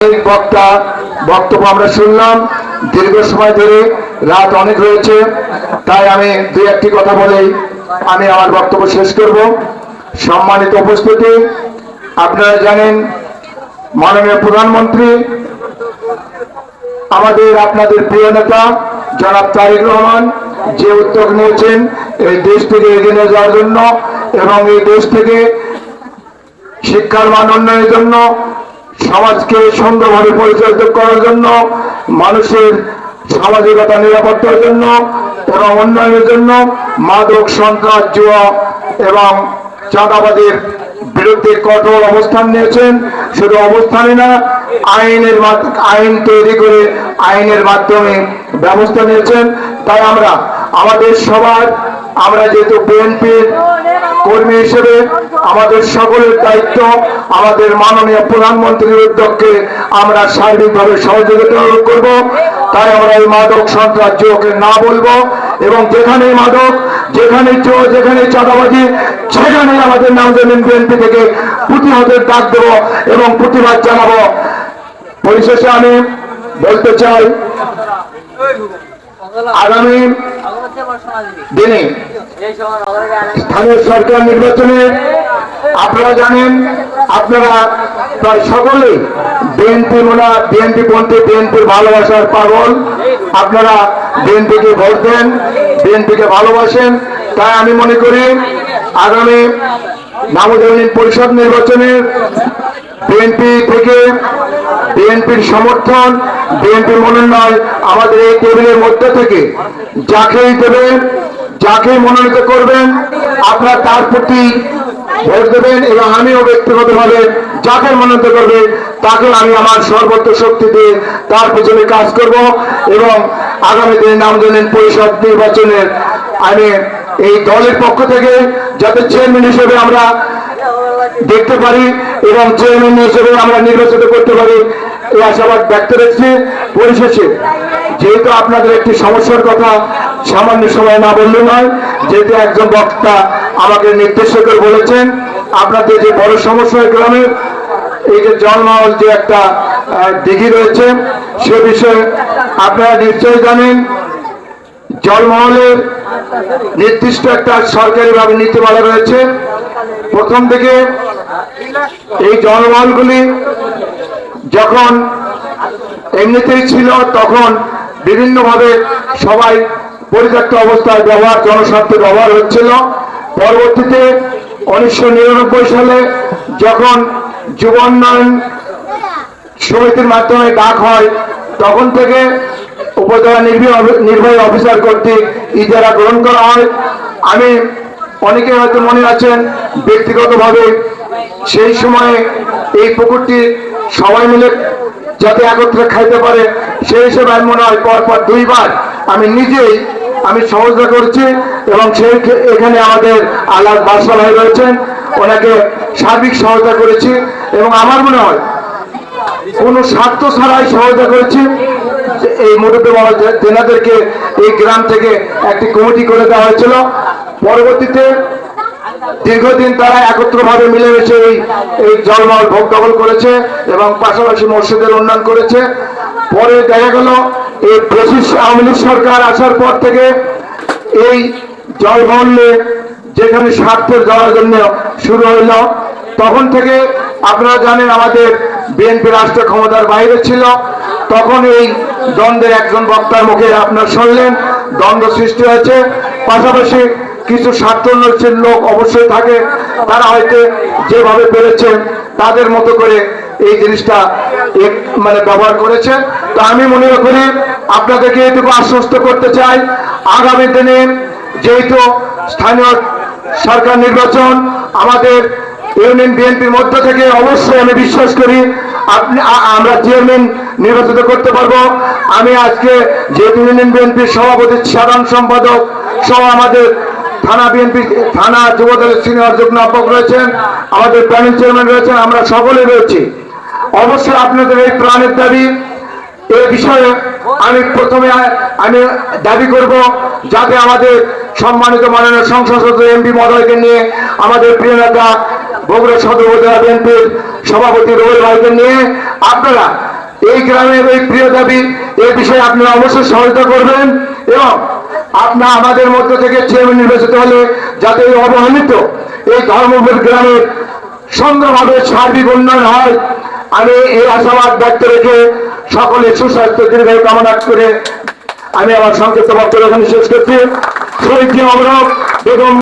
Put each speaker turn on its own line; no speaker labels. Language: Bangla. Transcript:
বক্তা বক্তব্য আমরা শুনলাম দীর্ঘ সময় ধরে, রাত অনেক হয়েছে, তাই আমি দুই একটি কথা বলেই আমি আমার বক্তব্য শেষ করব। সম্মানিত উপস্থিতি, আপনারা জানেন মাননীয় প্রধানমন্ত্রী আমাদের আপনাদের প্রিয় নেতা জনাব তারেক রহমান যে উদ্যোগ নিয়েছেন এই দেশটিকে এগিয়ে নিয়ে যাওয়ার জন্য এবং এই দেশ থেকে শিক্ষার মান উন্নয়নের জন্য, সমাজকে সুন্দরভাবে পরিচালিত করার জন্য, মানুষের সামাজিকতা নিরাপত্তার জন্য এবং উন্নয়নের জন্য মাদক, সন্ত্রাস, জুয়া এবং চাঁদাবাদের বিরুদ্ধে কঠোর অবস্থান নিয়েছেন। শুধু অবস্থানই না, আইন তৈরি করে আইনের মাধ্যমে ব্যবস্থা নিয়েছেন। তাই আমাদের সবার, আমরা যেহেতু বিএনপির কর্মী হিসেবে আমাদের সকলের দায়িত্ব আমাদের মাননীয় প্রধানমন্ত্রীর উদ্যোগকে আমরা সার্বিকভাবে সহযোগিতা করব। তাই আমরা এই মাদক, সন্ত্রাস, জুয়াকে না বলবো এবং যেখানে মাদক, যেখানে জুয়া, যেখানে চাঁদাবাজি, সেখানে আমাদের নামজামিন বিএনপি থেকে প্রতিহতের ডাক দেব এবং প্রতিবাদ জানাবো। পরিশেষে আমি বলতে চাই, আগামী দিনে স্থানীয় সরকার নির্বাচনে আপনারা জানেন, আপনারা প্রায় সকলেই বিএনপি পন্থী, বিএনপির ভালোবাসার পাগল। আপনারা বিএনপিকে ভোট দেন, বিএনপিকে ভালোবাসেন। তাই আমি মনে করি আগামী নামজামিন পরিষদ নির্বাচনে বিএনপি থেকে বিএনপির সমর্থন, বিএনপির মনোনয়ন আমাদের এই টেবিলের মধ্যে থেকে যাকেই দেবেন, যাকে মনোনীত করবেন, আপনারা তার প্রতি ভোট দেবেন এবং আমিও ব্যক্তিগতভাবে যাকে মনোনীত করবে তাকে আমি আমার সর্বোচ্চ শক্তি দিয়ে তার পিছনে কাজ করব এবং আগামী দিনে নামজামিন পরিষদ নির্বাচনের আমি এই দলের পক্ষ থেকে যাতে চেয়ারম্যান হিসেবে আমরা দেখতে পারি এবং চেয়ারম্যান হিসেবে আমরা নির্বাচিত করতে পারি, এই আশাবাদ ব্যক্ত রেখেছি। পরিশেষে যেহেতু আপনাদের একটি সমস্যার কথা সামান্য সময় না বললে নয়, যেহেতু একজন বক্তা আমাকে নির্দেশ করে বলেছেন আপনাদের যে বড় সমস্যা গ্রামের এই যে জলমহল যে একটা দিঘি রয়েছে, সে বিষয়ে আপনারা নিশ্চয়ই জানেন। জলমহলের নির্দিষ্ট একটা সরকারিভাবে নীতিমালা রয়েছে। প্রথম থেকে এই জলমহলগুলি যখন এমনিতেই ছিল তখন বিভিন্নভাবে সবাই পরিত্যক্ত অবস্থায় জনস্বার্থে ব্যবহার হচ্ছিল। পরবর্তীতে 1999 সালে যখন যুব উন্নয়ন সমিতির মাধ্যমে ডাক হয়, তখন থেকে উপজেলা নির্বাহী অফিসার কর্তৃক ইজারা গ্রহণ করা হয়। আমি অনেকে হয়তো মনে আছেন, ব্যক্তিগতভাবে সেই সময়ে এই পুকুরটি সবাই মিলে যাতে একত্রে খাইতে পারে সেই হিসেবে আমি মনে হয় পরপর দুইবার আমি নিজেই সহযোগিতা করছি এবং এখানে আমাদের আলাদ বাদশা ভাই রয়েছেন, ওনাকে সার্বিক সহায়তা করেছি এবং আমার মনে হয় কোনো স্বার্থ ছাড়াই সহায়তা করেছি। এই মুরব্বী তেনাদেরকে এই গ্রাম থেকে একটি কমিটি করে দেওয়া হয়েছিল। পরবর্তীতে দীর্ঘদিন তারা একত্রভাবে মিলেমিশে এই জলমহল ভোগ দখল করেছে এবং পাশাপাশি মসজিদের উন্নয়ন করেছে। পরে দেখা গেল এই ব্রিটিশ আওয়ামী লীগ সরকার আসার পর থেকে এই জলমহলে যেখানে স্বার্থের যাওয়ার জন্য শুরু হইল, তখন থেকে আপনারা জানেন আমাদের বিএনপি রাষ্ট্র ক্ষমতার বাইরে ছিল। তখন এই দ্বন্দ্বের একজন বক্তার মুখে আপনারা শুনলেন দ্বন্দ্ব সৃষ্টি হয়েছে। পাশাপাশি কিছু স্বার্থন্বেষী লোক অবশ্যই থাকে, তারা হয়তো যেভাবে পেরেছেন তাদের মতো করে এই জিনিসটা ব্যবহার করেছে। তো আমি মনে করি আপনাদেরকে এটুকু আশ্বস্ত করতে চাই, আগামী দিনে যেহেতু স্থানীয় সরকার নির্বাচন আমাদের ইউনিয়ন বিএনপির মধ্য থেকে অবশ্যই আমি বিশ্বাস করি আমরা চেয়ারম্যান নির্বাচিত করতে পারবো। আমি আজকে যেহেতু ইউনিয়ন বিএনপির সভাপতি, সাধারণ সম্পাদক সহ আমাদের থানা বিএনপি, থানা যুবদলের সিনিয়র যুগ্ম আহ্বায়ক রয়েছেন, আমাদের প্যানেল চেয়ারম্যান রয়েছেন, আমরা সকলে রয়েছি। অবশ্যই আপনাদের এই প্রাণের দাবি, এই বিষয়ে আমি প্রথমে দাবি করব যাতে আমাদের সম্মানিত মাননীয় সংসদ সদস্য এমপি মহোদয়কে নিয়ে আমাদের প্রিয় নেতা বগুড়া সদর উপজেলা বিএনপির সভাপতি রুবেল ভাইকে নিয়ে আপনারা এই গ্রামের এই প্রিয় দাবি, এই বিষয়ে আপনারা অবশ্যই সহায়তা করবেন এবং আপনার আমাদের মধ্য থেকে চেয়ারম্যান নির্বাচিত হলে যাতে এই অবহেলিত এই ধর্মপুর গ্রামের সুন্দরভাবে সার্বিক উন্নয়ন হয়, আমি এই আশাবাদ ব্যক্ত রেখে সকলের সুস্বাস্থ্য দীর্ঘায়ু কামনা করে আমি আমার সংক্ষিপ্ত বক্তব্য এখানে শেষ করছি। শহীদ জিয়া অমর হোক বেগম